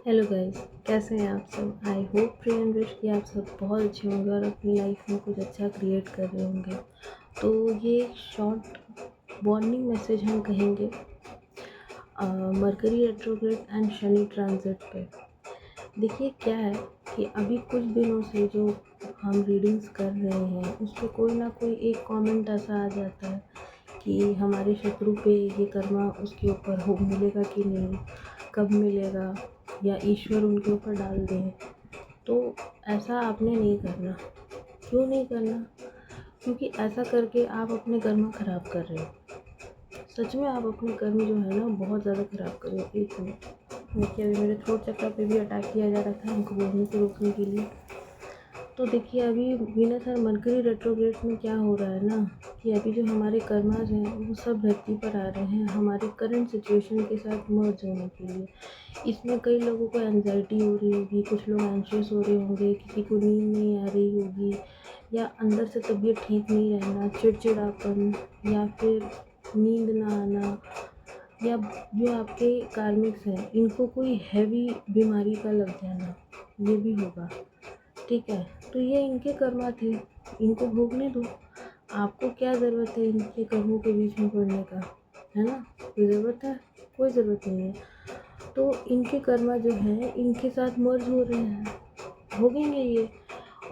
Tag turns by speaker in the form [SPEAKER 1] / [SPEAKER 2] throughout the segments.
[SPEAKER 1] Hello guys, कैसे हैं आप सब। I hope pray and wish कि आप सब बहुत अच्छे होंगे और अपनी लाइफ में कुछ अच्छा क्रिएट कर रहे होंगे। तो ये एक शॉर्ट वार्निंग मैसेज हम कहेंगे mercury retrograde and Shani transit पे। देखिए क्या है कि अभी कुछ दिनों से जो हम रीडिंग्स कर रहे हैं उस पर कोई ना कोई एक कमेंट ऐसा आ जाता है कि हमारे शत्रु पे ये कर्मा उसके ऊपर हो मिलेगा कि नहीं, कब मिलेगा, या ईश्वर उनके ऊपर डाल दें। तो ऐसा आपने नहीं करना। क्यों नहीं करना? क्योंकि ऐसा करके आप अपने कर्म ख़राब कर रहे हो। सच में आप अपने कर्म जो है ना बहुत ज़्यादा ख़राब कर रहे हो। एक मिनट, देखिए अभी मेरे थ्रोट चक्र पे भी अटैक किया जा रहा था हमको बोलने से रोकने के लिए। तो देखिए अभी वीनस और मरकरी रेट्रोग्रेड में क्या हो रहा है ना कि अभी जो हमारे कर्मास हैं वो सब धरती पर आ रहे हैं हमारे करंट सिचुएशन के साथ मर्ज होने के लिए। इसमें कई लोगों को एंजाइटी हो रही होगी, कुछ लोग एंशियस हो रहे होंगे, किसी को नींद नहीं आ रही होगी, या अंदर से तबीयत ठीक नहीं रहना, चिड़चिड़ापन, या फिर नींद ना आना, या जो आपके कार्मिक्स हैं इनको कोई हैवी बीमारी का लग जाना, ये भी होगा। ठीक है, तो ये इनके कर्मा थे, इनको भोगने दो। आपको क्या ज़रूरत है इनके कर्मों के बीच में पड़ने का, है ना? कोई ज़रूरत है? कोई ज़रूरत नहीं है। तो इनके कर्मा जो है इनके साथ मर्ज हो रहे हैं, भोगेंगे ये।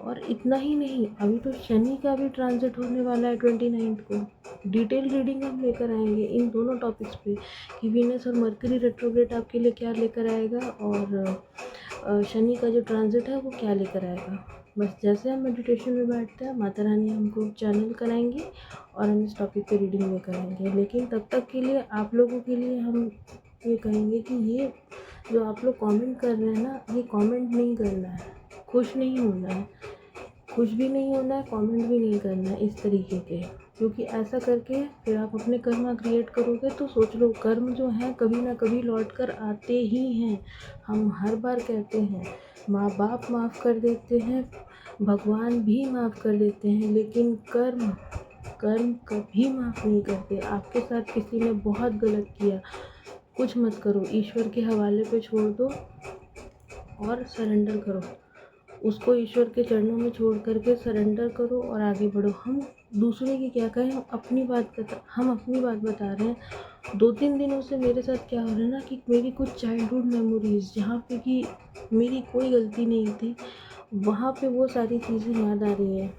[SPEAKER 1] और इतना ही नहीं, अभी तो शनि का भी ट्रांजिट होने वाला है 29 को। डिटेल रीडिंग हम लेकर आएंगे इन दोनों टॉपिक्स पे कि वीनस और मरकरी रेट्रोग्रेड आपके लिए क्या लेकर आएगा और शनि का जो ट्रांजिट है वो क्या लेकर आएगा। बस जैसे हम मेडिटेशन में बैठते हैं माता रानी हमको चैनल कराएंगी और हम इस टॉपिक पे रीडिंग लेकर आएंगे। लेकिन तब तक के लिए आप लोगों के लिए हम ये कहेंगे कि ये जो आप लोग कमेंट कर रहे हैं ना, ये कमेंट नहीं करना है, खुश नहीं होना है, खुश भी नहीं होना है, कमेंट भी नहीं करना है इस तरीके के। क्योंकि ऐसा करके फिर आप अपने कर्म क्रिएट करोगे तो सोच लो कर्म जो है कभी ना कभी लौट कर आते ही हैं। हम हर बार कहते हैं माँ बाप माफ़ कर देते हैं, भगवान भी माफ़ कर देते हैं, लेकिन कर्म कर्म कभी माफ़ नहीं करते। आपके साथ किसी ने बहुत गलत किया, कुछ मत करो, ईश्वर के हवाले पे छोड़ दो और सरेंडर करो। उसको ईश्वर के चरणों में छोड़ करके सरेंडर करो और आगे बढ़ो। हम दूसरे की क्या कहें, हम अपनी बात बता रहे हैं। 2-3 दिनों से मेरे साथ क्या हो रहा है ना कि मेरी कुछ चाइल्डहुड मेमोरीज़ जहाँ पे कि मेरी कोई गलती नहीं थी, वहाँ पे वो सारी चीज़ें याद आ रही हैं।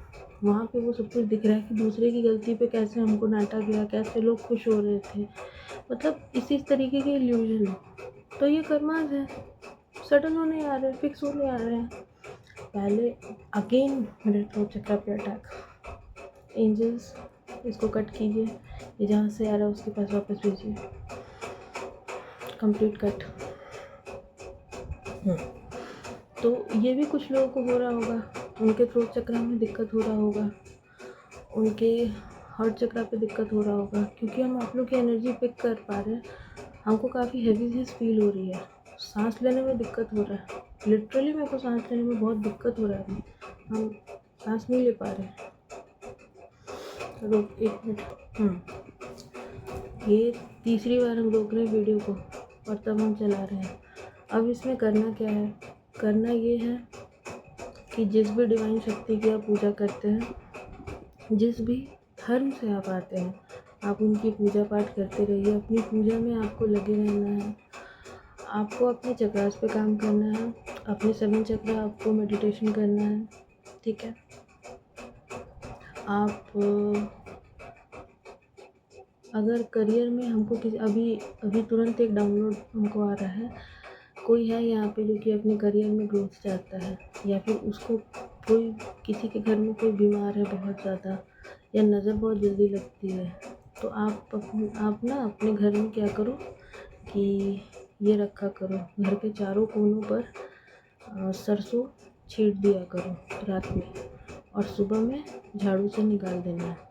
[SPEAKER 1] वहाँ पे वो सब कुछ दिख रहा है कि दूसरे की गलती पे कैसे हमको डांटा गया, कैसे लोग खुश हो रहे थे, मतलब इसी तरीके के इल्यूजन है। तो ये कर्मास है, सडन होने आ रहे हैं, फिक्स होने आ रहे हैं। पहले अगेन मेरे थ्रोट चक्र पे अटैक। एंजल्स इसको कट कीजिए, ये जहाँ से आ रहा है उसके पास वापस भेजिए। Complete cut. तो ये भी कुछ लोगों को हो रहा होगा, उनके थ्रोट चक्र में दिक्कत हो रहा होगा, उनके हार्ट चक्र पे दिक्कत हो रहा होगा, क्योंकि हम आप लोग की एनर्जी पिक कर पा रहे हैं। हमको काफ़ी हैवीनेस फील हो रही है, सांस लेने में दिक्कत हो रहा है। लिटरली मेरे को सांस लेने में बहुत दिक्कत हो रहा है अभी, हम सांस नहीं ले पा रहे। रोक, एक मिनट। ये तीसरी बार हम रोक रहे हैं वीडियो को और तब हम चला रहे हैं। अब इसमें करना क्या है? करना ये है कि जिस भी डिवाइन शक्ति की आप पूजा करते हैं, जिस भी धर्म से आप आते हैं, आप उनकी पूजा पाठ करते रहिए। अपनी पूजा में आपको लगे रहना है, आपको अपने चक्रास पे काम करना है, अपने 7 चक्र आपको मेडिटेशन करना है। ठीक है, आप अगर करियर में हमको किसी अभी तुरंत एक डाउनलोड हमको आ रहा है, कोई है यहाँ पे जो कि अपने करियर में ग्रोथ चाहता है, या फिर उसको कोई किसी के घर में कोई बीमार है बहुत ज़्यादा, या नज़र बहुत जल्दी लगती है, तो आप ना अपने घर में क्या करो कि ये रखा करो, घर के चारों कोनों पर सरसों छींट दिया करो रात में, और सुबह में झाड़ू से निकाल देना है।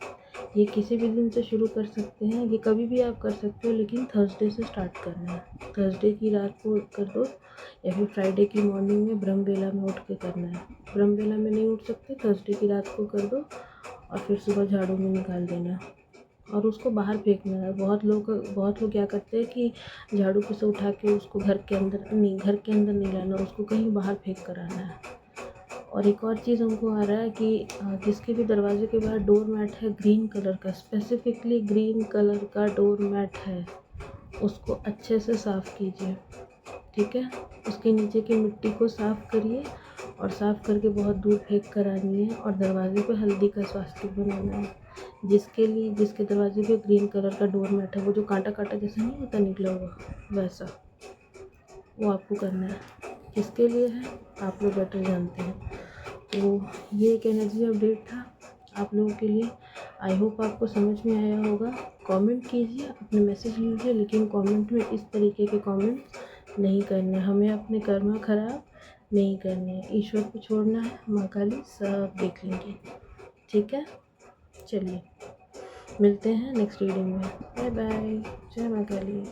[SPEAKER 1] ये किसी भी दिन से शुरू कर सकते हैं, ये कभी भी आप कर सकते हो, लेकिन थर्सडे से स्टार्ट करना है। थर्सडे की रात को कर दो, या फिर फ्राइडे की मॉर्निंग में ब्रह्म वेला में उठ के करना है। ब्रह्म वेला में नहीं उठ सकते, थर्सडे की रात को कर दो और फिर सुबह झाड़ू में निकाल देना। और उसको बाहर फेंकना है। बहुत लोग क्या करते हैं कि झाड़ू से उठा के उसको घर के अंदर नहीं लाना, उसको कहीं बाहर फेंक कर आना है। और एक और चीज़ हमको आ रहा है कि जिसके भी दरवाजे के बाहर डोर मैट है ग्रीन कलर का, स्पेसिफिकली ग्रीन कलर का डोर मैट है, उसको अच्छे से साफ़ कीजिए, ठीक है। उसके नीचे की मिट्टी को साफ़ करिए और साफ़ करके बहुत दूर फेंक कर आनी है। और दरवाजे पे हल्दी का स्वास्तिक बनाना है। जिसके दरवाजे पे ग्रीन कलर का डोर मैट है, वो जो कांटा कांटा जैसा नहीं होता निकला हुआ, वैसा वो आपको करना है। किसके लिए है आप लोग बेटर जानते हैं। तो ये एक एनर्जी अपडेट था आप लोगों के लिए। आई होप आपको समझ में आया होगा। कमेंट कीजिए, अपने मैसेज लीजिए, लेकिन कमेंट में इस तरीके के कमेंट नहीं करने। हमें अपने कर्म खराब नहीं करने हैं, ईश्वर को छोड़ना है, माँ काली सब देख लेंगे, ठीक है। चलिए मिलते हैं नेक्स्ट रीडिंग में। Bye bye. जय माँ काली।